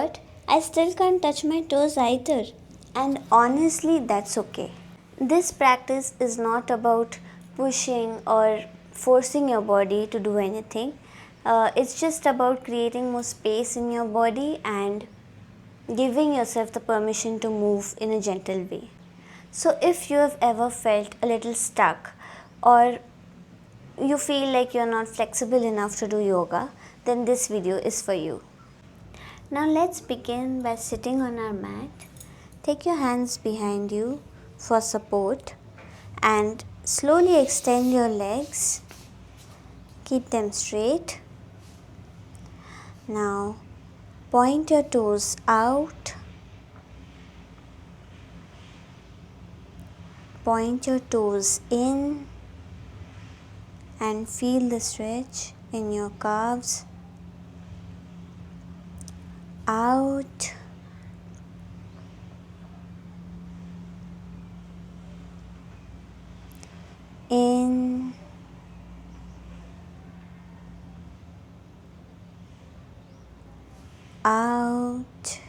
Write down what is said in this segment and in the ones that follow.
what? I still can't touch my toes either. And honestly, that's okay. This practice is not about pushing or forcing your body to do anything. It's just about creating more space in your body and giving yourself the permission to move in a gentle way. So, if you have ever felt a little stuck or you feel like you're not flexible enough to do yoga, then this video is for you. Now, let's begin by sitting on our mat. Take your hands behind you for support and slowly extend your legs. Keep them straight. Now, point your toes out. Point your toes in and feel the stretch in your calves. Out. In. Out.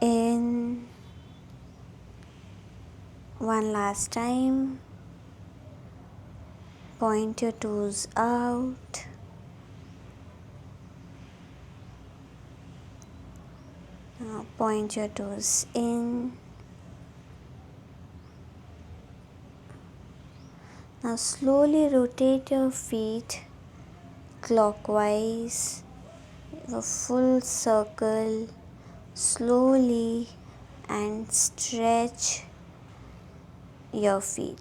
In. One last time. Point your toes out. Now point your toes in. Now slowly rotate your feet clockwise, a full circle, slowly, and stretch your feet.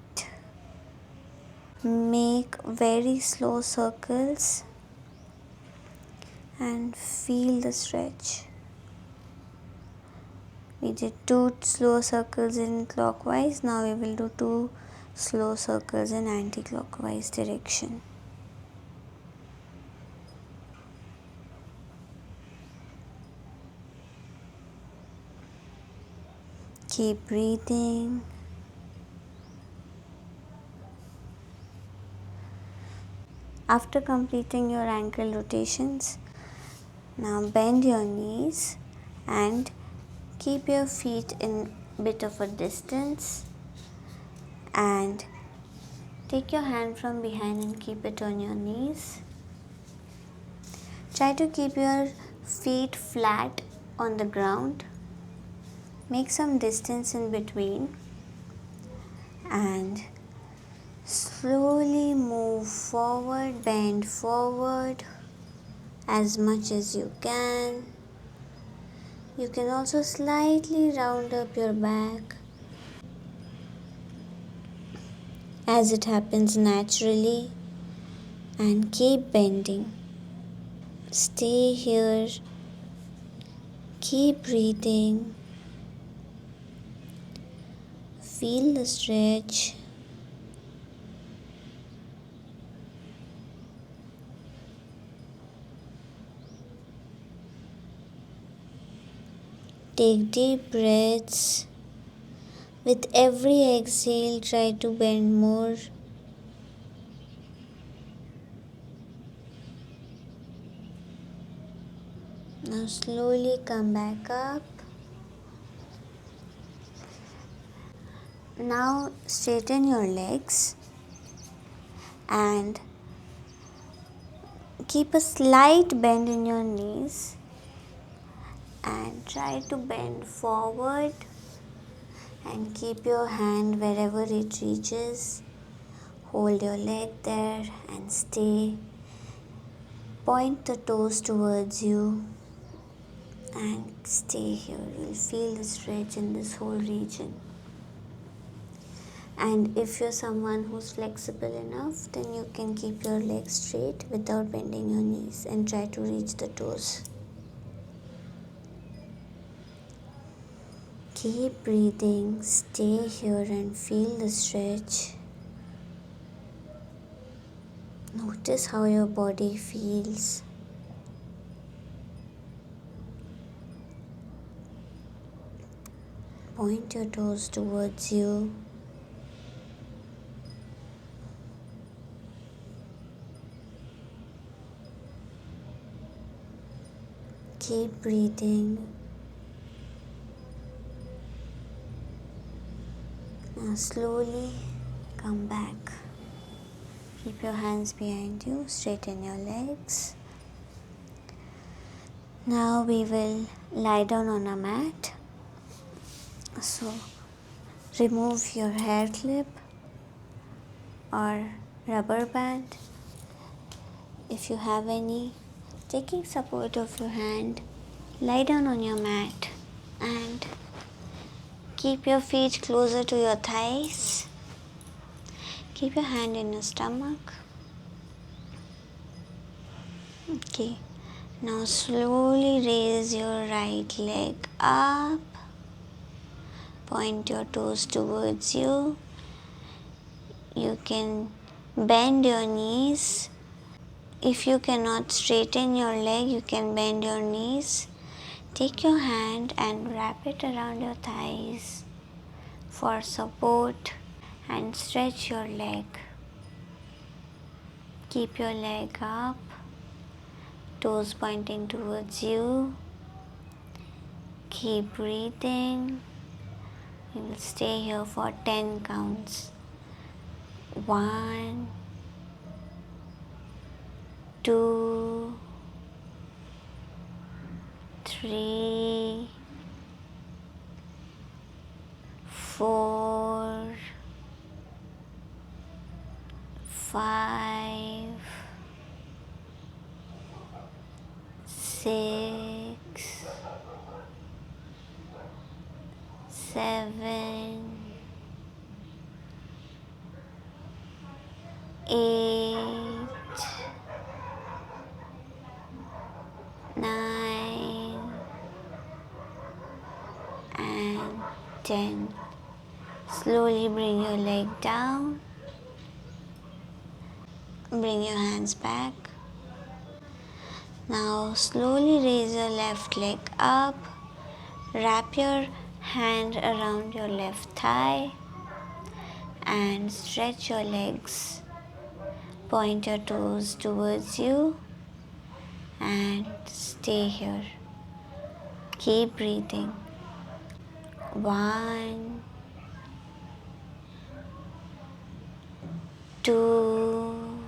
Make very slow circles and feel the stretch. We did 2 slow circles in clockwise, now we will do 2 slow circles in anti-clockwise direction. Keep breathing. After completing your ankle rotations, now bend your knees and keep your feet in bit of a distance and take your hand from behind and keep it on your knees. Try to keep your feet flat on the ground. Make some distance in between and slowly move forward, bend forward as much as you can. You can also slightly round up your back as it happens naturally and keep bending. Stay here, keep breathing, feel the stretch. Take deep breaths. With every exhale, try to bend more. Now slowly come back up. Now straighten your legs and keep a slight bend in your knees and try to bend forward and keep your hand wherever it reaches. Hold your leg there and stay. Point the toes towards you and stay here. You'll feel the stretch in this whole region. And if you're someone who's flexible enough, then you can keep your legs straight without bending your knees and try to reach the toes. Keep breathing, stay here and feel the stretch. Notice how your body feels. Point your toes towards you. Keep breathing. Now slowly come back. Keep your hands behind you, straighten your legs. Now we will lie down on a mat. So remove your hair clip or rubber band if you have any. Taking support of your hand, lie down on your mat and keep your feet closer to your thighs. Keep your hand in your stomach. Okay. Now slowly raise your right leg up. Point your toes towards you. You can bend your knees. If you cannot straighten your leg, you can bend your knees. Take your hand and wrap it around your thighs for support and stretch your leg. Keep your leg up, toes pointing towards you. Keep breathing. You will stay here for 10 counts. 1, 2, 3, 4, 5, 6, 7, 8, 9 and 10. Slowly bring your leg down. Bring your hands back. Now slowly raise your left leg up. Wrap your hand around your left thigh and stretch your legs. Point your toes towards you and stay here. Keep breathing. 1, 2,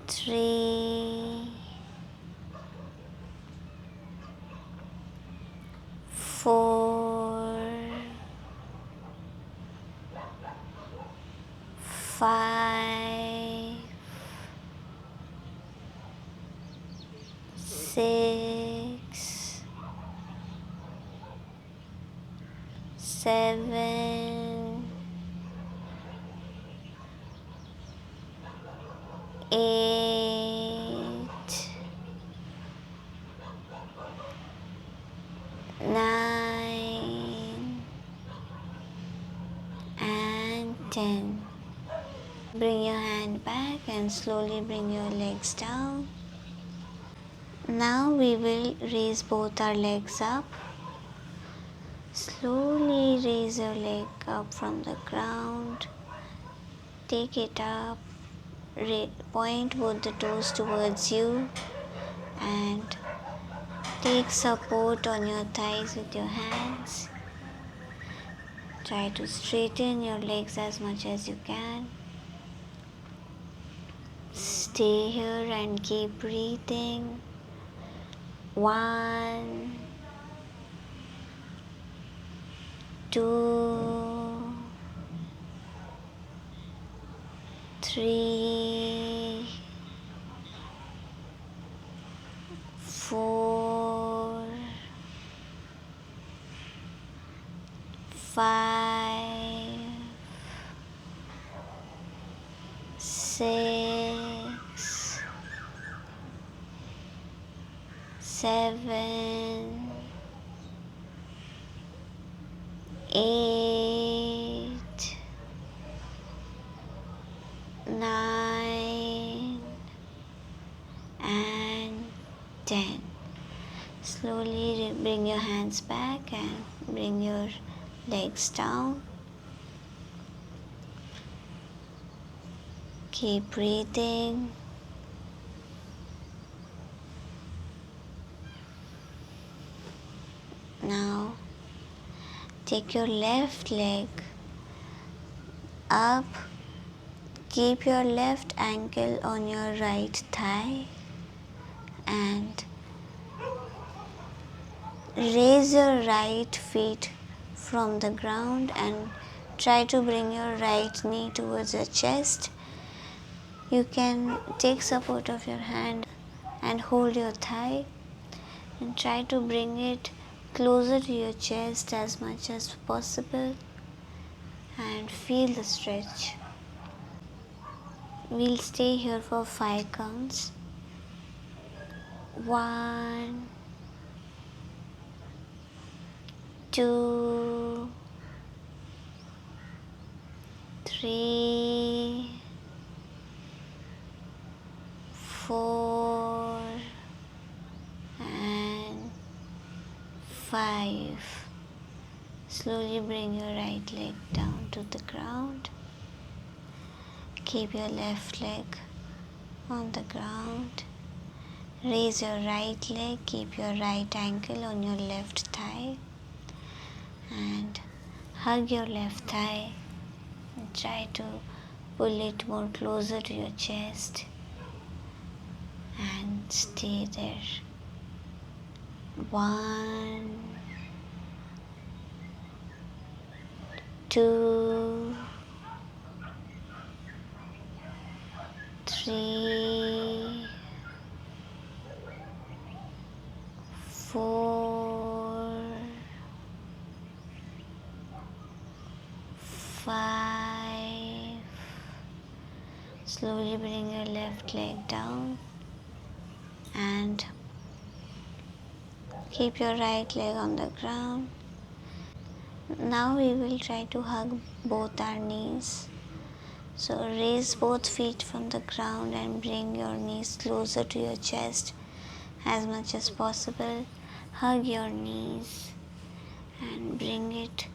3, 4, 5, 6, 7, 8, 9 and 10. Bring your hand back and slowly bring your legs down. Now we will raise both our legs up. Slowly raise your leg up from the ground. Take it up. Point both the toes towards you and take support on your thighs with your hands. Try to straighten your legs as much as you can. Stay here and keep breathing. 1, 2, 3, 4, 5, 6, 7, 8, 9 and 10. Slowly bring your hands back and bring your legs down. Keep breathing. Now take your left leg up. Keep your left ankle on your right thigh and raise your right feet from the ground and try to bring your right knee towards your chest. You can take support of your hand and hold your thigh and try to bring it closer to your chest as much as possible and feel the stretch. We'll stay here for 5 counts. 1, 2, 3, 4 and 5. Slowly bring your right leg down to the ground. Keep your left leg on the ground. Raise your right leg, keep your right ankle on your left thigh and hug your left thigh and try to pull it more closer to your chest and stay there. 1, 2, 3, 4, 5. Slowly bring your left leg down and keep your right leg on the ground. Now we will try to hug both our knees. So raise both feet from the ground and bring your knees closer to your chest as much as possible. Hug your knees and bring it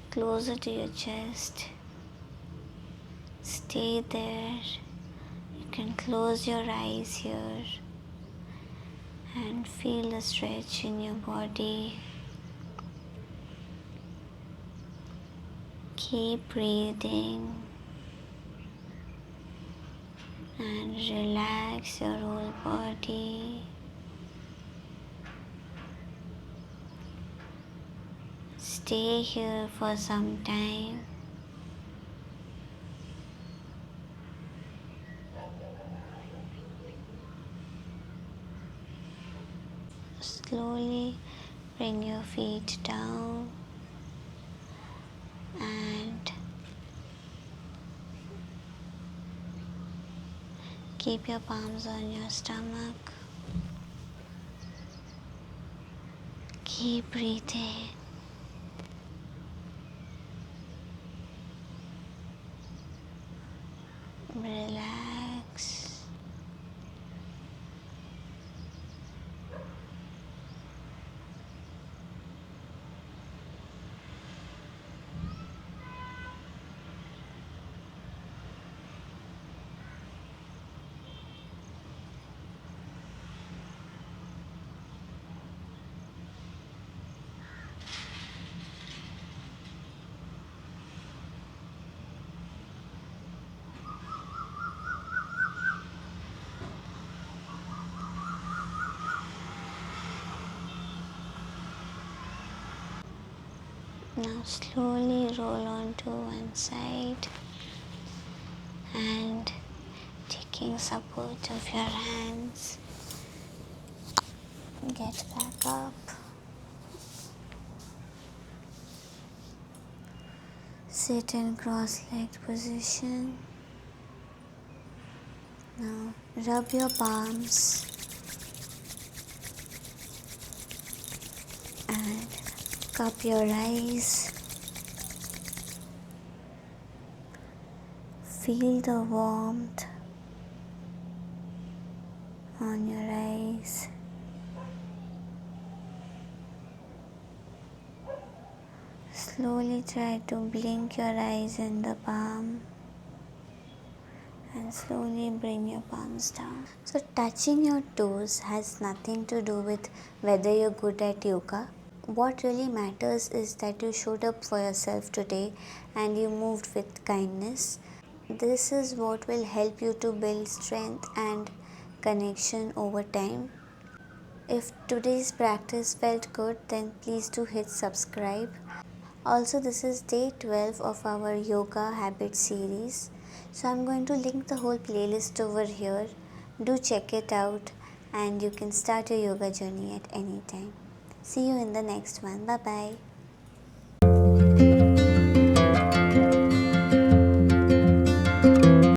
closer to your chest. Stay there. You can close your eyes here and feel the stretch in your body. Keep breathing and relax your whole body. Stay here for some time. Slowly bring your feet down and keep your palms on your stomach. Keep breathing. Relax. Now slowly roll onto one side and taking support of your hands, get back up. Sit in cross-legged position. Now rub your palms and cup your eyes. Feel the warmth on your eyes. Slowly try to blink your eyes in the palm and slowly bring your palms down. So touching your toes has nothing to do with whether you're good at yoga. what really matters is that you showed up for yourself today and you moved with kindness. This is what will help you to build strength and connection over time. If today's practice felt good, then please do hit subscribe. Also, this is day 12 of our yoga habit series. So, I'm going to link the whole playlist over here. Do check it out and you can start your yoga journey at any time. See you in the next one. Bye bye.